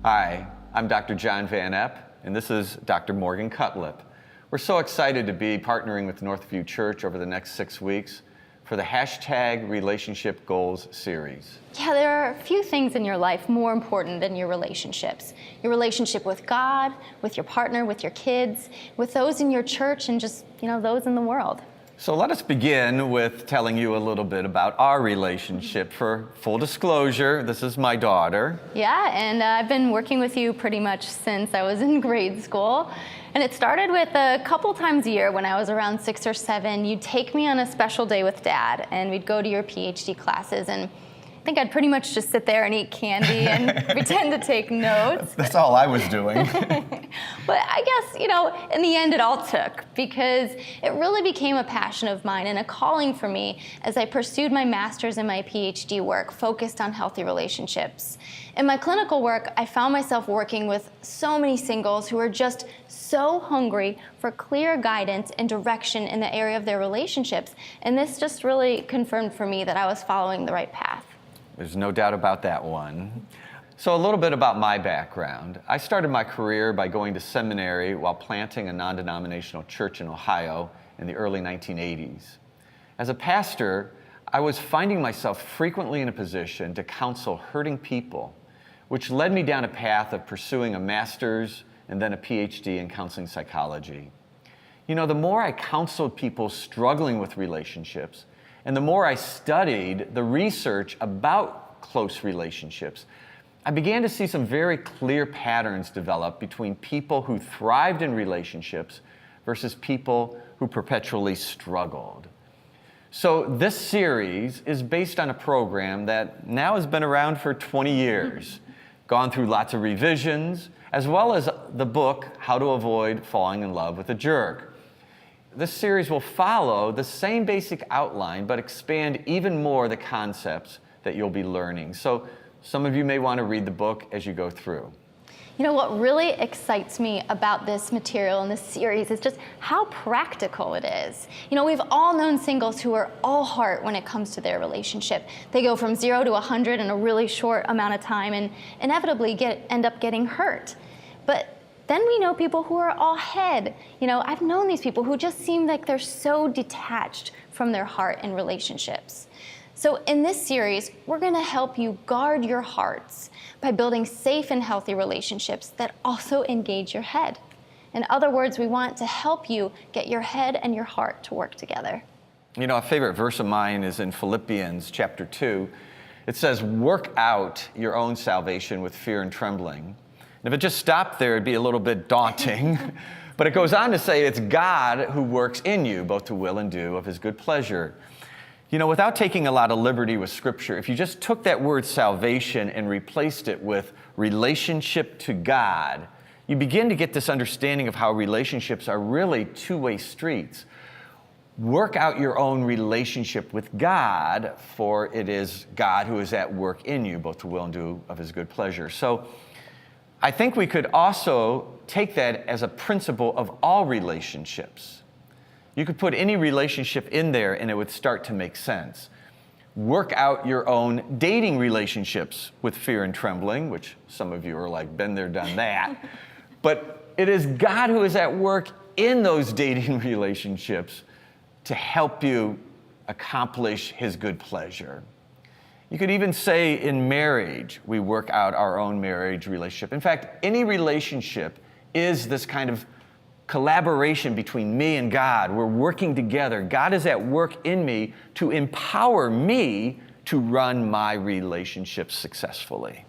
Hi, I'm Dr. John Van Epp, and this is Dr. Morgan Cutlip. We're so excited to be partnering with Northview Church over the next 6 weeks for the #Relationship Goals series. Yeah, there are a few things in your life more important than your relationships. Your relationship with God, with your partner, with your kids, with those in your church, and just, those in the world. So let us begin with telling you a little bit about our relationship. For full disclosure, this is my daughter. Yeah, and I've been working with you pretty much since I was in grade school. And it started with a couple times a year when I was around 6 or 7. You'd take me on a special day with Dad, and we'd go to your PhD classes. And I think I'd pretty much just sit there and eat candy and pretend to take notes. That's all I was doing. But I guess, in the end it all took, because it really became a passion of mine and a calling for me as I pursued my master's and my PhD work focused on healthy relationships. In my clinical work, I found myself working with so many singles who are just so hungry for clear guidance and direction in the area of their relationships. And this just really confirmed for me that I was following the right path. There's no doubt about that one. So a little bit about my background. I started my career by going to seminary while planting a non-denominational church in Ohio in the early 1980s. As a pastor, I was finding myself frequently in a position to counsel hurting people, which led me down a path of pursuing a master's and then a PhD in counseling psychology. The more I counseled people struggling with relationships, and the more I studied the research about close relationships, I began to see some very clear patterns develop between people who thrived in relationships versus people who perpetually struggled. So this series is based on a program that now has been around for 20 years, gone through lots of revisions, as well as the book, How to Avoid Falling in Love with a Jerk. This series will follow the same basic outline, but expand even more the concepts that you'll be learning. So some of you may want to read the book as you go through. What really excites me about this material and this series is just how practical it is. We've all known singles who are all heart when it comes to their relationship. They go from 0 to 100 in a really short amount of time and inevitably end up getting hurt. But then we know people who are all head. I've known these people who just seem like they're so detached from their heart and relationships. So in this series, we're going to help you guard your hearts by building safe and healthy relationships that also engage your head. In other words, we want to help you get your head and your heart to work together. A favorite verse of mine is in Philippians chapter 2. It says, "Work out your own salvation with fear and trembling." And if it just stopped there, it'd be a little bit daunting. But it goes on to say it's God who works in you, both to will and do of his good pleasure. Without taking a lot of liberty with Scripture, if you just took that word salvation and replaced it with relationship to God, you begin to get this understanding of how relationships are really two-way streets. Work out your own relationship with God, for it is God who is at work in you, both to will and do of his good pleasure. So I think we could also take that as a principle of all relationships. You could put any relationship in there and it would start to make sense. Work out your own dating relationships with fear and trembling, which some of you are like, been there, done that. But it is God who is at work in those dating relationships to help you accomplish his good pleasure. You could even say in marriage, we work out our own marriage relationship. In fact, any relationship is this kind of collaboration between me and God. We're working together. God is at work in me to empower me to run my relationships successfully.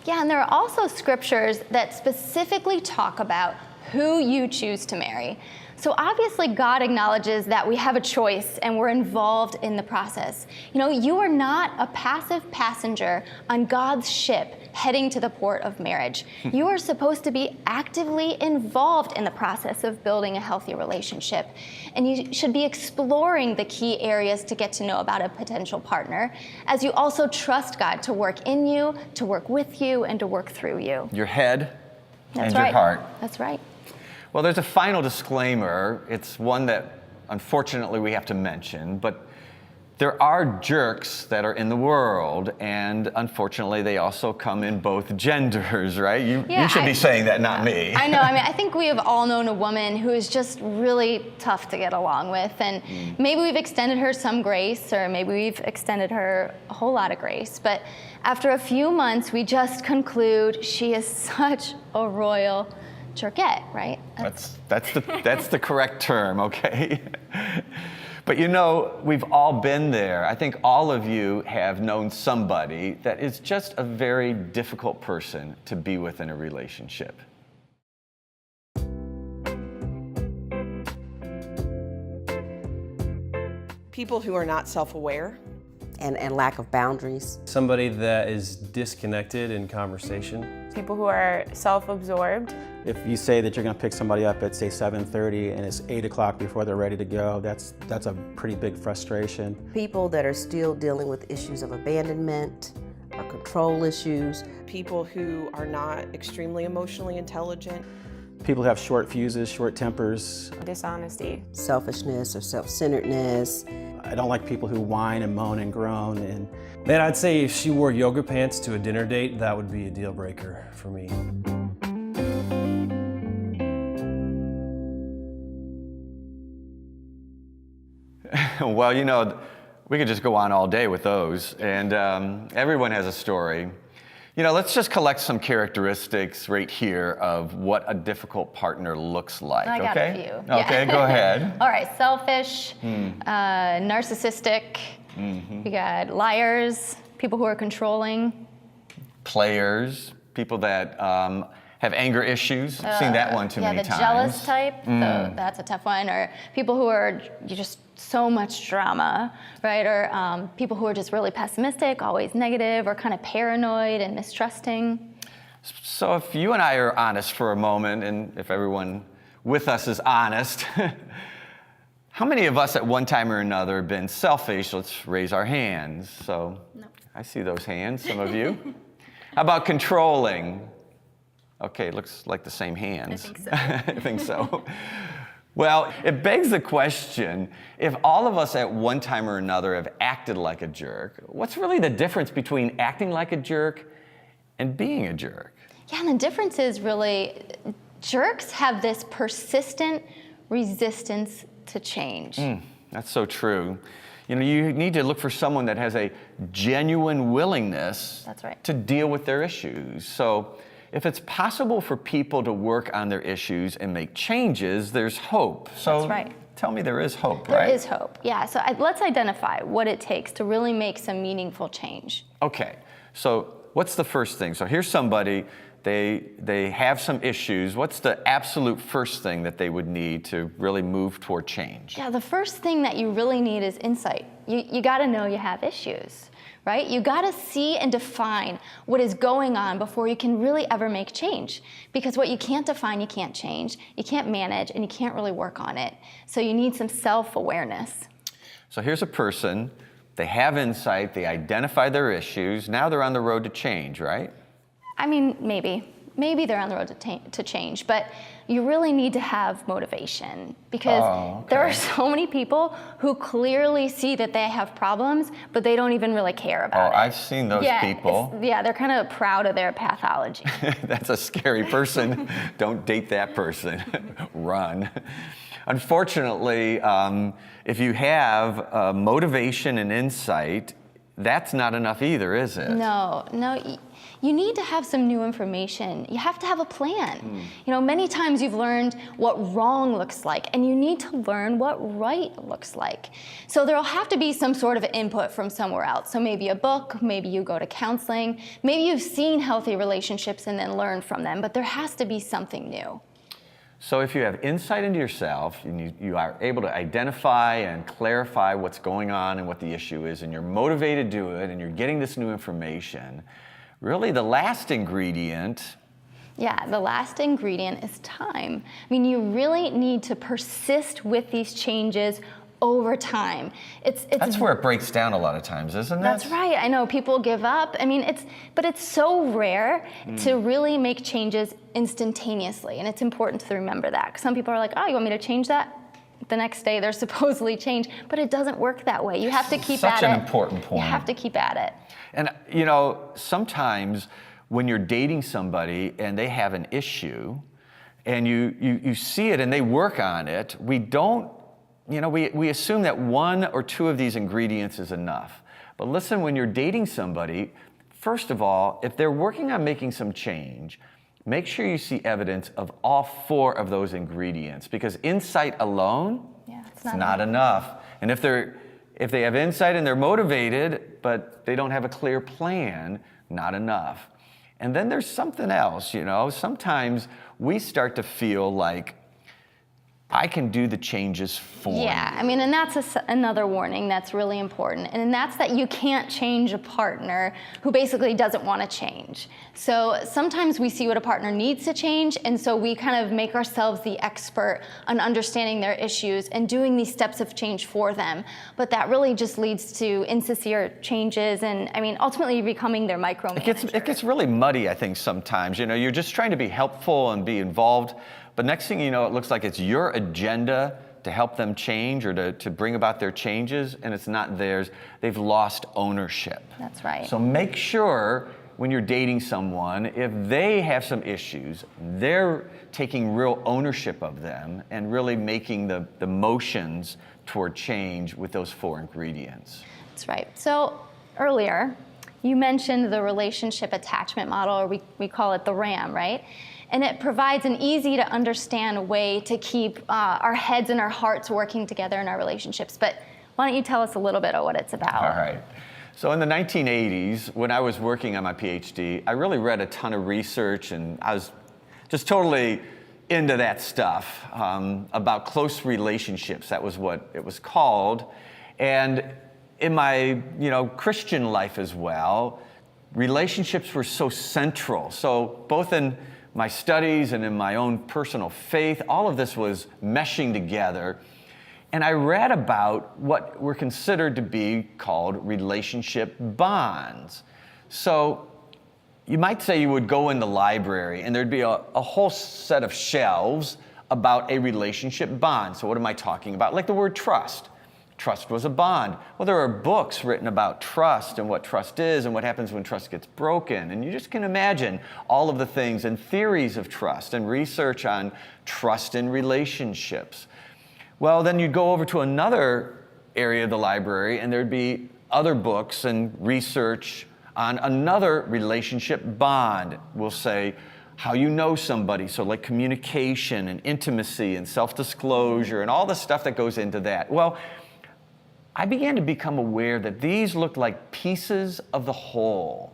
Yeah, and there are also scriptures that specifically talk about who you choose to marry. So obviously God acknowledges that we have a choice and we're involved in the process. You are not a passive passenger on God's ship heading to the port of marriage. You are supposed to be actively involved in the process of building a healthy relationship. And you should be exploring the key areas to get to know about a potential partner, as you also trust God to work in you, to work with you, and to work through you. Your head That's and right. your heart. That's right. Well, there's a final disclaimer. It's one that, unfortunately, we have to mention, but there are jerks that are in the world, and unfortunately, they also come in both genders, right? You should be saying that, not me. I know. I mean, I think we have all known a woman who is just really tough to get along with, and maybe we've extended her some grace, or maybe we've extended her a whole lot of grace. But after a few months, we just conclude she is such a royal jerkette, right? That's the correct term, okay? But you know, we've all been there. I think all of you have known somebody that is just a very difficult person to be with in a relationship. People who are not self-aware. And lack of boundaries. Somebody that is disconnected in conversation. People who are self-absorbed. If you say that you're going to pick somebody up at, say, 7:30 and it's 8 o'clock before they're ready to go, that's a pretty big frustration. People that are still dealing with issues of abandonment or control issues. People who are not extremely emotionally intelligent. People who have short fuses, short tempers. Dishonesty. Selfishness or self-centeredness. I don't like people who whine and moan and groan. And Man, I'd say if she wore yoga pants to a dinner date, that would be a deal breaker for me. Well, you know, we could just go on all day with those, and everyone has a story. You know, let's just collect some characteristics right here of what a difficult partner looks like, I got okay? a few. Okay, go ahead. All right, selfish, narcissistic, we got liars, people who are controlling. Players, people that have anger issues. I've seen that one too many times. Yeah, the jealous type, so that's a tough one. Or people who are just so much drama, right? Or people who are just really pessimistic, always negative, or kind of paranoid and mistrusting. So if you and I are honest for a moment, and if everyone with us is honest, how many of us at one time or another have been selfish? Let's raise our hands. So no. I see those hands, some of you. How about controlling? Okay, looks like the same hands. I think so. I think so. Well, it begs the question, if all of us at one time or another have acted like a jerk, what's really the difference between acting like a jerk and being a jerk? Yeah, and the difference is really, jerks have this persistent resistance to change. That's so true. You know, you need to look for someone that has a genuine willingness That's right. to deal with their issues. So if it's possible for people to work on their issues and make changes, there's hope. So That's right. Tell me there is hope, right? There is hope, yeah. So let's identify what it takes to really make some meaningful change. Okay, so what's the first thing? So here's somebody, they have some issues. What's the absolute first thing that they would need to really move toward change? Yeah, the first thing that you really need is insight. You gotta know you have issues, right? You gotta see and define what is going on before you can really ever make change. Because what you can't define, you can't change, you can't manage, and you can't really work on it. So you need some self-awareness. So here's a person, they have insight, they identify their issues, now they're on the road to change, right? I mean, maybe they're on the road to change, but you really need to have motivation because there are so many people who clearly see that they have problems, but they don't even really care about it. I've seen those people. Yeah, they're kind of proud of their pathology. That's a scary person. Don't date that person. Run. Unfortunately, if you have motivation and insight, that's not enough either, is it? No. You need to have some new information. You have to have a plan. You know, many times you've learned what wrong looks like, and you need to learn what right looks like. So there'll have to be some sort of input from somewhere else. So maybe a book, maybe you go to counseling, maybe you've seen healthy relationships and then learned from them, but there has to be something new. So if you have insight into yourself, and you are able to identify and clarify what's going on and what the issue is, and you're motivated to do it, and you're getting this new information, really the last ingredient. Yeah, the last ingredient is time. I mean, you really need to persist with these changes over time. That's where it breaks down a lot of times, isn't it? That's right. I know people give up. I mean, but it's so rare to really make changes instantaneously, and it's important to remember that. 'Cause some people are like, "Oh, you want me to change that? the next day they're supposedly changed, but it doesn't work that way. You have to keep at it. Such an important point. You have to keep at it. And sometimes when you're dating somebody and they have an issue and you see it and they work on it, we don't, we assume that one or two of these ingredients is enough. But listen, when you're dating somebody, first of all, if they're working on making some change, make sure you see evidence of all four of those ingredients, because insight alone, it's not enough. And if they have insight and they're motivated, but they don't have a clear plan, not enough. And then there's something else, sometimes we start to feel like I can do the changes for you. Yeah, and that's another warning that's really important. And that's that you can't change a partner who basically doesn't want to change. So sometimes we see what a partner needs to change, and so we kind of make ourselves the expert on understanding their issues and doing these steps of change for them. But that really just leads to insincere changes and, ultimately becoming their micromanager. It gets really muddy, I think, sometimes. You're just trying to be helpful and be involved. But next thing you know, it looks like it's your agenda to help them change or to bring about their changes, and it's not theirs. They've lost ownership. That's right. So make sure when you're dating someone, if they have some issues, they're taking real ownership of them and really making the motions toward change with those four ingredients. That's right. So earlier, you mentioned the relationship attachment model, or we call it the RAM, right? And it provides an easy to understand way to keep our heads and our hearts working together in our relationships. But why don't you tell us a little bit of what it's about? All right. So in the 1980s, when I was working on my PhD, I really read a ton of research, and I was just totally into that stuff about close relationships. That was what it was called. And in my Christian life as well, relationships were so central. So both in my studies and in my own personal faith, all of this was meshing together. And I read about what were considered to be called relationship bonds. So you might say you would go in the library and there'd be a whole set of shelves about a relationship bond. So what am I talking about? Like the word trust. Trust was a bond. Well, there are books written about trust and what trust is and what happens when trust gets broken. And you just can imagine all of the things and theories of trust and research on trust in relationships. Well, then you'd go over to another area of the library and there'd be other books and research on another relationship bond. We'll say how you know somebody, so like communication and intimacy and self-disclosure and all the stuff that goes into that. Well, I began to become aware that these looked like pieces of the whole.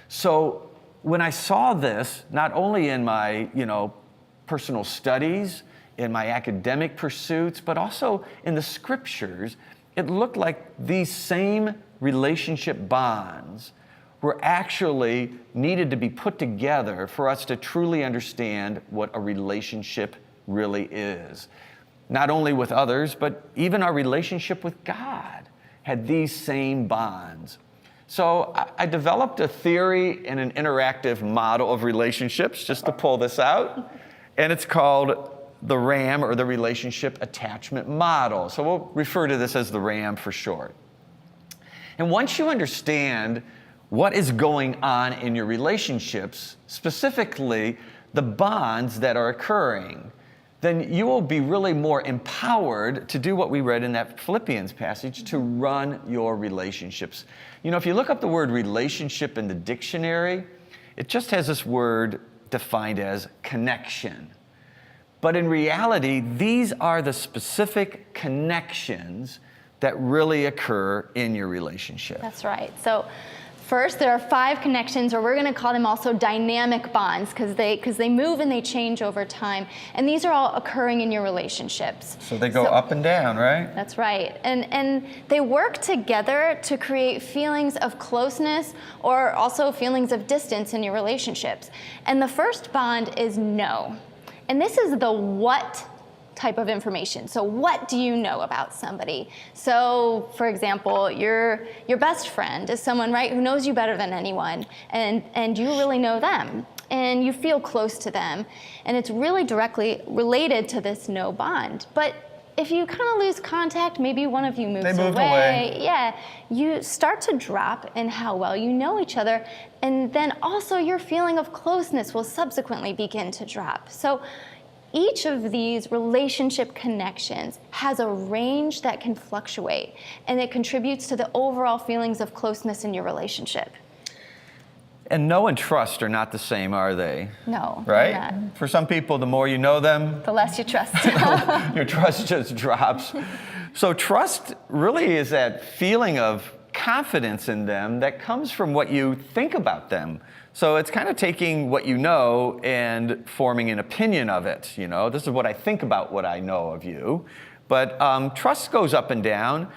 So when I saw this, not only in my, personal studies, in my academic pursuits, but also in the scriptures, it looked like these same relationship bonds were actually needed to be put together for us to truly understand what a relationship really is. Not only with others, but even our relationship with God had these same bonds. So I developed a theory and an interactive model of relationships, just to pull this out, and it's called the RAM, or the Relationship Attachment Model. So we'll refer to this as the RAM for short. And once you understand what is going on in your relationships, specifically the bonds that are occurring, then you will be really more empowered to do what we read in that Philippians passage, to run your relationships. If you look up the word relationship in the dictionary, it just has this word defined as connection. But in reality, these are the specific connections that really occur in your relationship. That's right. So first, there are 5 connections, or we're going to call them also dynamic bonds, because they move and they change over time. And these are all occurring in your relationships. So they go up and down, right? That's right. And they work together to create feelings of closeness or also feelings of distance in your relationships. And the first bond is know. And this is the what type of information. So what do you know about somebody? So for example, your best friend is someone, right, who knows you better than anyone, and you really know them, and you feel close to them, and it's really directly related to this know bond. But if you kind of lose contact, maybe one of you moves They moved away. Yeah, you start to drop in how well you know each other, and then also your feeling of closeness will subsequently begin to drop. So each of these relationship connections has a range that can fluctuate, and it contributes to the overall feelings of closeness in your relationship. And know and trust are not the same, are they? No, Right? they're not. For some people, the more you know them, The less you trust. your trust just drops. So trust really is that feeling of confidence in them that comes from what you think about them. So it's kind of taking what you know and forming an opinion of it. You know, this is what I think about what I know of you. But trust goes up and down.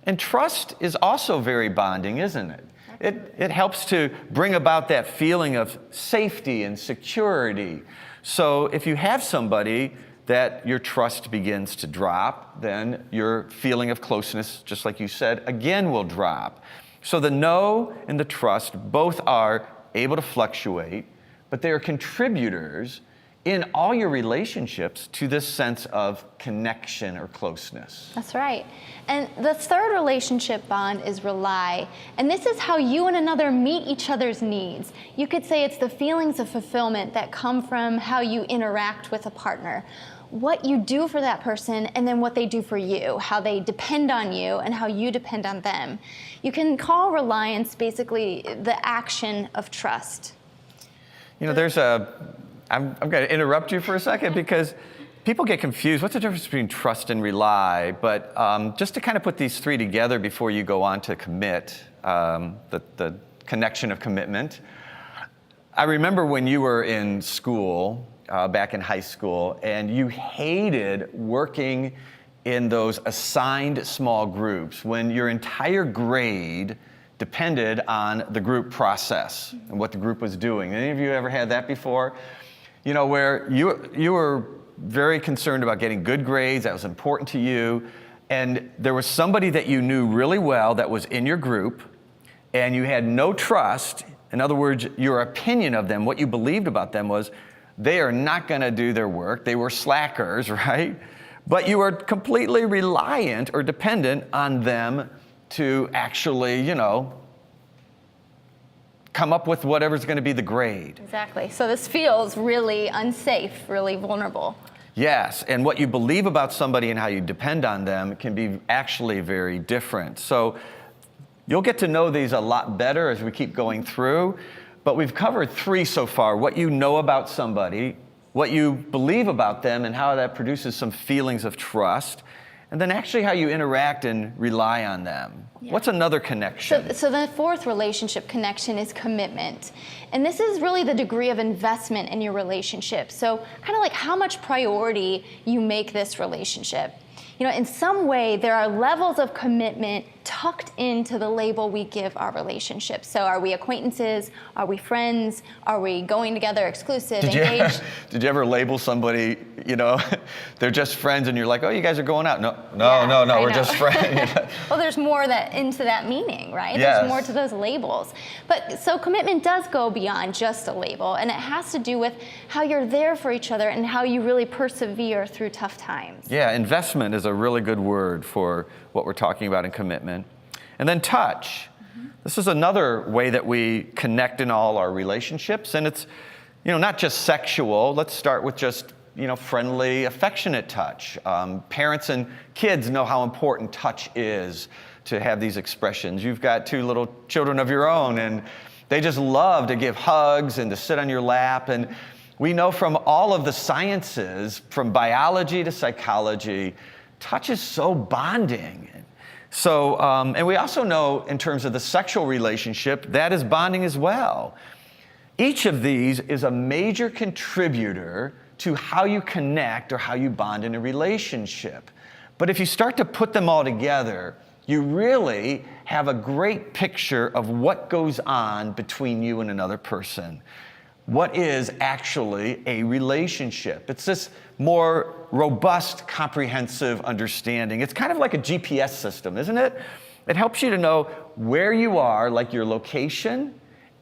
And trust is also very bonding, isn't it? It helps to bring about that feeling of safety and security. So if you have somebody that your trust begins to drop, then your feeling of closeness, just like you said, again will drop. So the know and the trust both are able to fluctuate, but they are contributors in all your relationships to this sense of connection or closeness. That's right. And the third relationship bond is rely. And this is how you and another meet each other's needs. You could say it's the feelings of fulfillment that come from how you interact with a partner, what you do for that person, and then what they do for you, how they depend on you and how you depend on them. You can call reliance basically the action of trust. You know, I'm going to interrupt you for a second because people get confused. What's the difference between trust and rely? But just to kind of put these three together before you go on to commit, the connection of commitment. I remember when you were in school, back in high school, and you hated working in those assigned small groups when your entire grade depended on the group process and what the group was doing. Any of you ever had that before? You know, where you were very concerned about getting good grades, that was important to you, and there was somebody that you knew really well that was in your group, and you had no trust. In other words, your opinion of them, what you believed about them was, they are not going to do their work. They were slackers, right? But you were completely reliant or dependent on them to actually, you know, come up with whatever's going to be the grade. Exactly. So this feels really unsafe, really vulnerable. Yes, and what you believe about somebody and how you depend on them can be actually very different. So you'll get to know these a lot better as we keep going through, but we've covered three so far: what you know about somebody, what you believe about them, and how that produces some feelings of trust, and then actually how you interact and rely on them. Yeah. What's another connection? So the fourth relationship connection is commitment. And this is really the degree of investment in your relationship. So kind of like how much priority you make this relationship. You know, in some way, there are levels of commitment tucked into the label we give our relationship. So are we acquaintances? Are we friends? Are we going together, exclusive, engaged? Did you ever label somebody, you know, they're just friends and you're like, oh, you guys are going out? No, we're just friends. Well, there's more into that meaning, right? Yes. There's more to those labels. But so commitment does go beyond just a label, and it has to do with how you're there for each other and how you really persevere through tough times. Yeah, investment is a really good word for what we're talking about in commitment. And then touch. This is another way that we connect in all our relationships, and it's, you know, not just sexual. Let's start with just, you know, friendly, affectionate touch. Parents and kids know how important touch is to have these expressions. You've got two little children of your own, and they just love to give hugs and to sit on your lap. And we know from all of the sciences, from biology to psychology, touch is so bonding. So, and we also know in terms of the sexual relationship, that is bonding as well. Each of these is a major contributor to how you connect or how you bond in a relationship. But if you start to put them all together, you really have a great picture of what goes on between you and another person. What is actually a relationship? It's this more robust, comprehensive understanding. It's kind of like a GPS system, isn't it? It helps you to know where you are, like your location,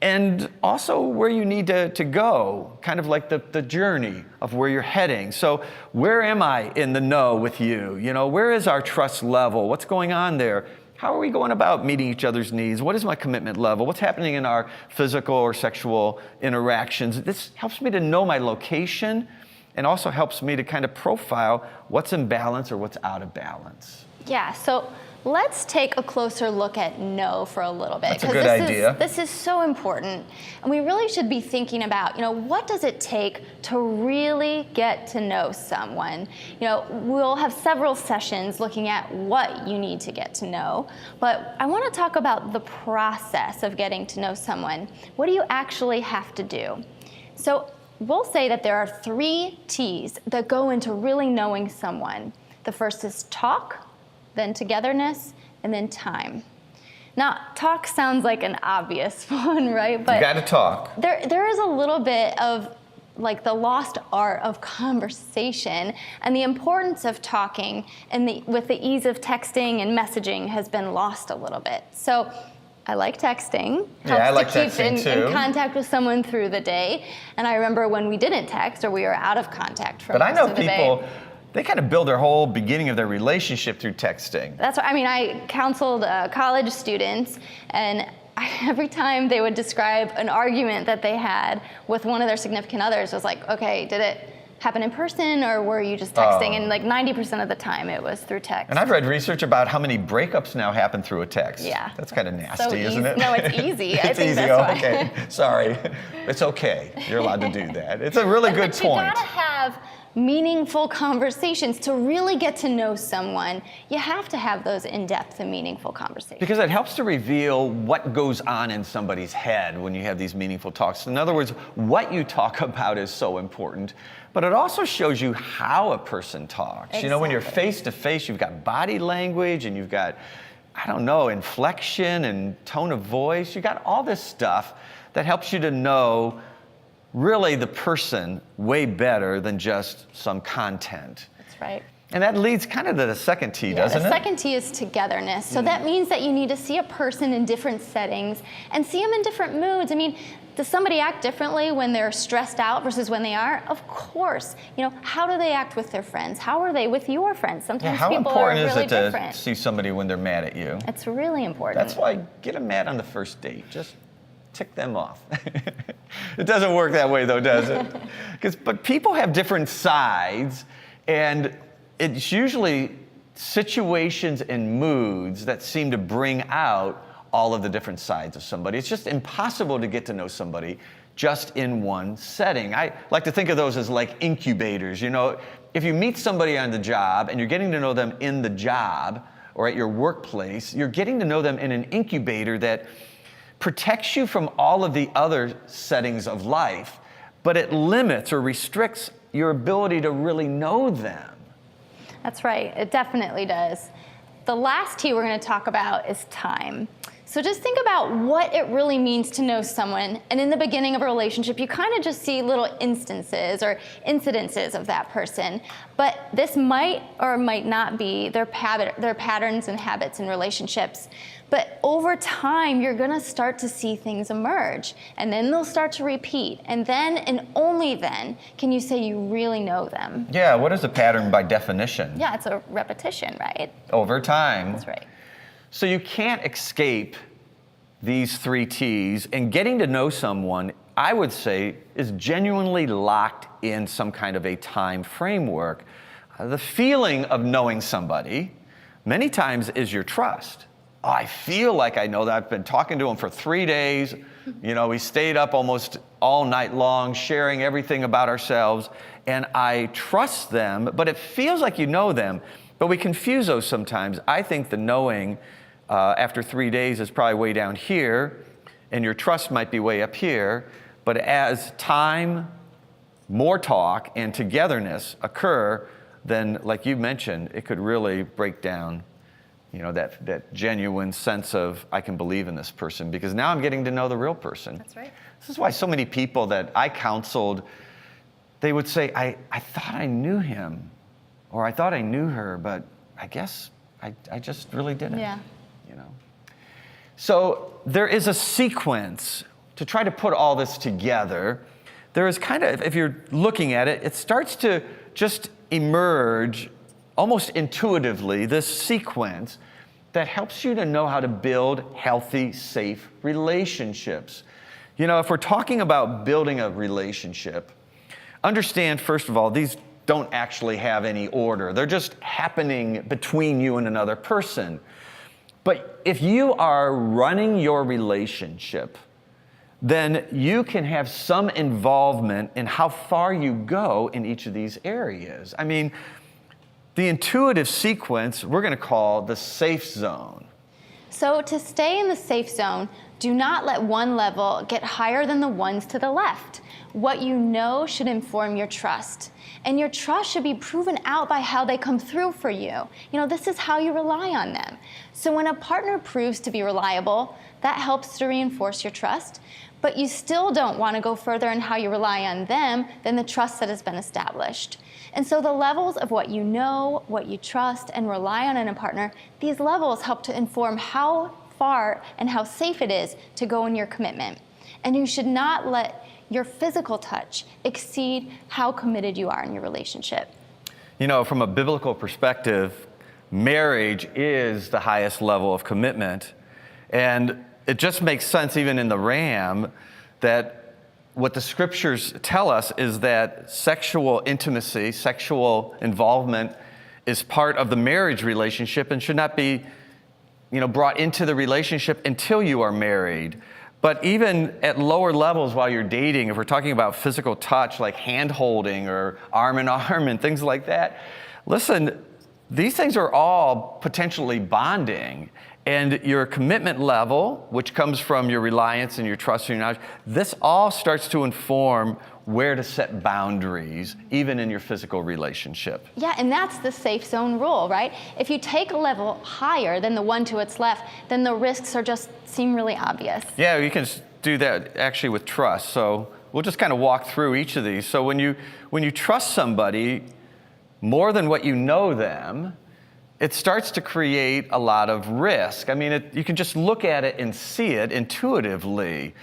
and also where you need to go, kind of like the journey of where you're heading. So where am I in the know with you? You know, where is our trust level? What's going on there? How are we going about meeting each other's needs? What is my commitment level? What's happening in our physical or sexual interactions? This helps me to know my location and also helps me to kind of profile what's in balance or what's out of balance. Yeah, so let's take a closer look at no for a little bit. That's a good idea. This is so important. And we really should be thinking about, what does it take to really get to know someone? We'll have several sessions looking at what you need to get to know, but I want to talk about the process of getting to know someone. What do you actually have to do? So we'll say that there are 3 T's that go into really knowing someone. The first is talk, then togetherness, and then time. Now, talk sounds like an obvious one, right? But you got to talk. There is a little bit of like the lost art of conversation, and the importance of talking and with the ease of texting and messaging has been lost a little bit. So I like texting. Yeah, I like helps to texting keep in too. contact with someone through the day. And I remember when we didn't text or we were out of contact for But I most know of the people, day. they kind of build their whole beginning of their relationship through texting. That's what I counseled college students, and every time they would describe an argument that they had with one of their significant others was like, okay, did it happen in person or were you just texting? And like 90% of the time it was through text. And I've read research about how many breakups now happen through a text. Yeah. That's kind of nasty, So isn't easy. it? No, it's easy. I It's think easy. that's Oh, why. okay. Sorry. It's okay. You're allowed to do that. It's a really good But you point. gotta have meaningful conversations to really get to know someone. You have to have those in-depth and meaningful conversations. Because it helps to reveal what goes on in somebody's head when you have these meaningful talks. In other words, what you talk about is so important, but it also shows you how a person talks. You know, when you're face to face, you've got body language and you've got, inflection and tone of voice. You've got all this stuff that helps you to know really the person way better than just some content. That's right. And that leads kind of to the second T, doesn't it? The second T is togetherness. So that means that you need to see a person in different settings and see them in different moods. I mean, does somebody act differently when they're stressed out versus when they are? Of course. How do they act with their friends? How are they with your friends? Sometimes How people important are is really it to different. see somebody when they're mad at you? It's really important. That's why get them mad on the first date. Just tick them off. It doesn't work that way though, does it? But people have different sides, and it's usually situations and moods that seem to bring out all of the different sides of somebody. It's just impossible to get to know somebody just in one setting. I like to think of those as like incubators. If you meet somebody on the job and you're getting to know them in the job or at your workplace, you're getting to know them in an incubator that protects you from all of the other settings of life, but it limits or restricts your ability to really know them. That's right. It definitely does. The last T we're going to talk about is time. So just think about what it really means to know someone. And in the beginning of a relationship, you kind of just see little instances or incidences of that person. But this might or might not be their patterns and habits in relationships. But over time, you're going to start to see things emerge. And then they'll start to repeat. And then and only then can you say you really know them. Yeah, what is a pattern by definition? Yeah, it's a repetition, right? Over time. That's right. So you can't escape these 3 T's, and getting to know someone, I would say, is genuinely locked in some kind of a time framework. The feeling of knowing somebody many times is your trust. Oh, I feel like I know that. I've been talking to them for 3 days. We stayed up almost all night long sharing everything about ourselves, and I trust them, but it feels like you know them. But we confuse those sometimes. I think the knowing after 3 days is probably way down here, and your trust might be way up here. But as time, more talk, and togetherness occur, then, like you mentioned, it could really break down, that genuine sense of, I can believe in this person, because now I'm getting to know the real person. That's right. This is why so many people that I counseled, they would say, I thought I knew him, or I thought I knew her, but I guess I just really didn't. Yeah. So there is a sequence to try to put all this together, there is kind of, if you're looking at it, it starts to just emerge almost intuitively, this sequence that helps you to know how to build healthy, safe relationships. You know, if we're talking about building a relationship, understand, first of all, these don't actually have any order. They're just happening between you and another person. But if you are running your relationship, then you can have some involvement in how far you go in each of these areas. I mean, the intuitive sequence we're going to call the safe zone. So to stay in the safe zone, do not let one level get higher than the ones to the left. What you know should inform your trust. And your trust should be proven out by how they come through for you. You know, this is how you rely on them. So when a partner proves to be reliable, that helps to reinforce your trust. But you still don't want to go further in how you rely on them than the trust that has been established. And so the levels of what you know, what you trust, and rely on in a partner, these levels help to inform how far and how safe it is to go in your commitment. And you should not let your physical touch exceed how committed you are in your relationship. You know, from a biblical perspective, marriage is the highest level of commitment. And it just makes sense, even in the ram, that what the scriptures tell us is that sexual intimacy, sexual involvement is part of the marriage relationship and should not be, brought into the relationship until you are married. But even at lower levels while you're dating, if we're talking about physical touch, like hand holding or arm in arm and things like that, listen, these things are all potentially bonding. And your commitment level, which comes from your reliance and your trust and your knowledge, this all starts to inform where to set boundaries, even in your physical relationship. Yeah, and that's the safe zone rule, right? If you take a level higher than the one to its left, then the risks seem really obvious. Yeah, you can do that actually with trust. So we'll just kind of walk through each of these. So when you trust somebody more than what you know them, it starts to create a lot of risk. I mean, you can just look at it and see it intuitively.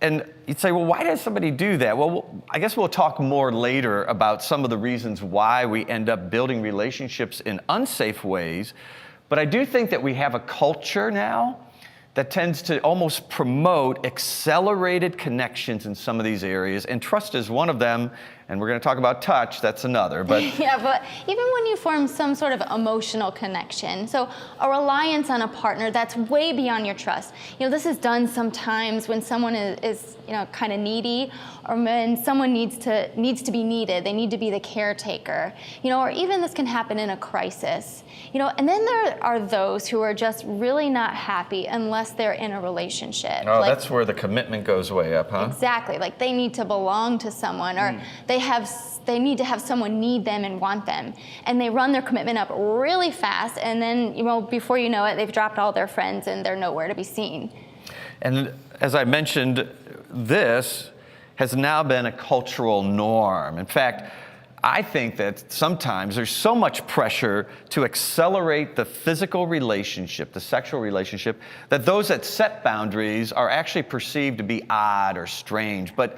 And you'd say, well, why does somebody do that? Well, I guess we'll talk more later about some of the reasons why we end up building relationships in unsafe ways. But I do think that we have a culture now that tends to almost promote accelerated connections in some of these areas, and trust is one of them, and we're going to talk about touch, that's another. But yeah, but even when you form some sort of emotional connection, so a reliance on a partner that's way beyond your trust. This is done sometimes when someone is kind of needy, or when someone needs to be needed, they need to be the caretaker, or even this can happen in a crisis. And then there are those who are just really not happy unless they're in a relationship. Oh, that's where the commitment goes way up, huh? Exactly. Like they need to belong to someone, or they need to have someone need them and want them. And they run their commitment up really fast, and then, before you know it, they've dropped all their friends and they're nowhere to be seen. And as I mentioned, this has now been a cultural norm. In fact, I think that sometimes there's so much pressure to accelerate the physical relationship, the sexual relationship, that those that set boundaries are actually perceived to be odd or strange. But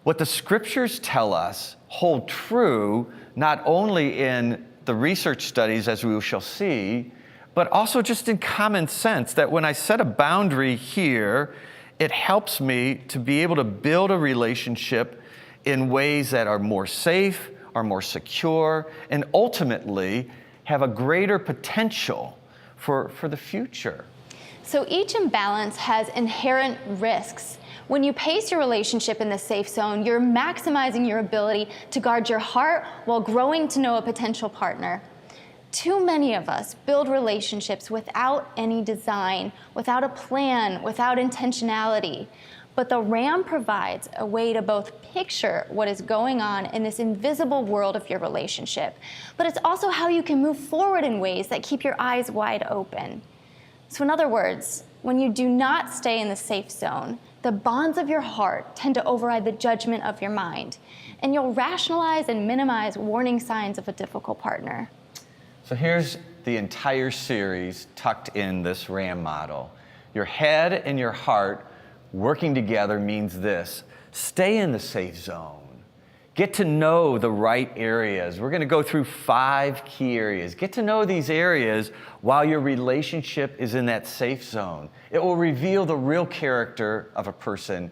what the scriptures tell us hold true not only in the research studies, as we shall see, but also just in common sense, that when I set a boundary here, it helps me to be able to build a relationship in ways that are more safe, are more secure, and ultimately have a greater potential for the future. So each imbalance has inherent risks. When you pace your relationship in the safe zone, you're maximizing your ability to guard your heart while growing to know a potential partner. Too many of us build relationships without any design, without a plan, without intentionality. But the RAM provides a way to both picture what is going on in this invisible world of your relationship, but it's also how you can move forward in ways that keep your eyes wide open. So in other words, when you do not stay in the safe zone, the bonds of your heart tend to override the judgment of your mind, and you'll rationalize and minimize warning signs of a difficult partner. So here's the entire series tucked in this RAM model. Your head and your heart working together means this: stay in the safe zone. Get to know the right areas. We're going to go through 5 key areas. Get to know these areas while your relationship is in that safe zone. It will reveal the real character of a person.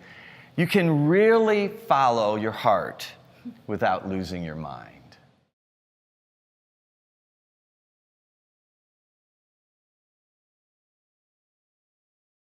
You can really follow your heart without losing your mind.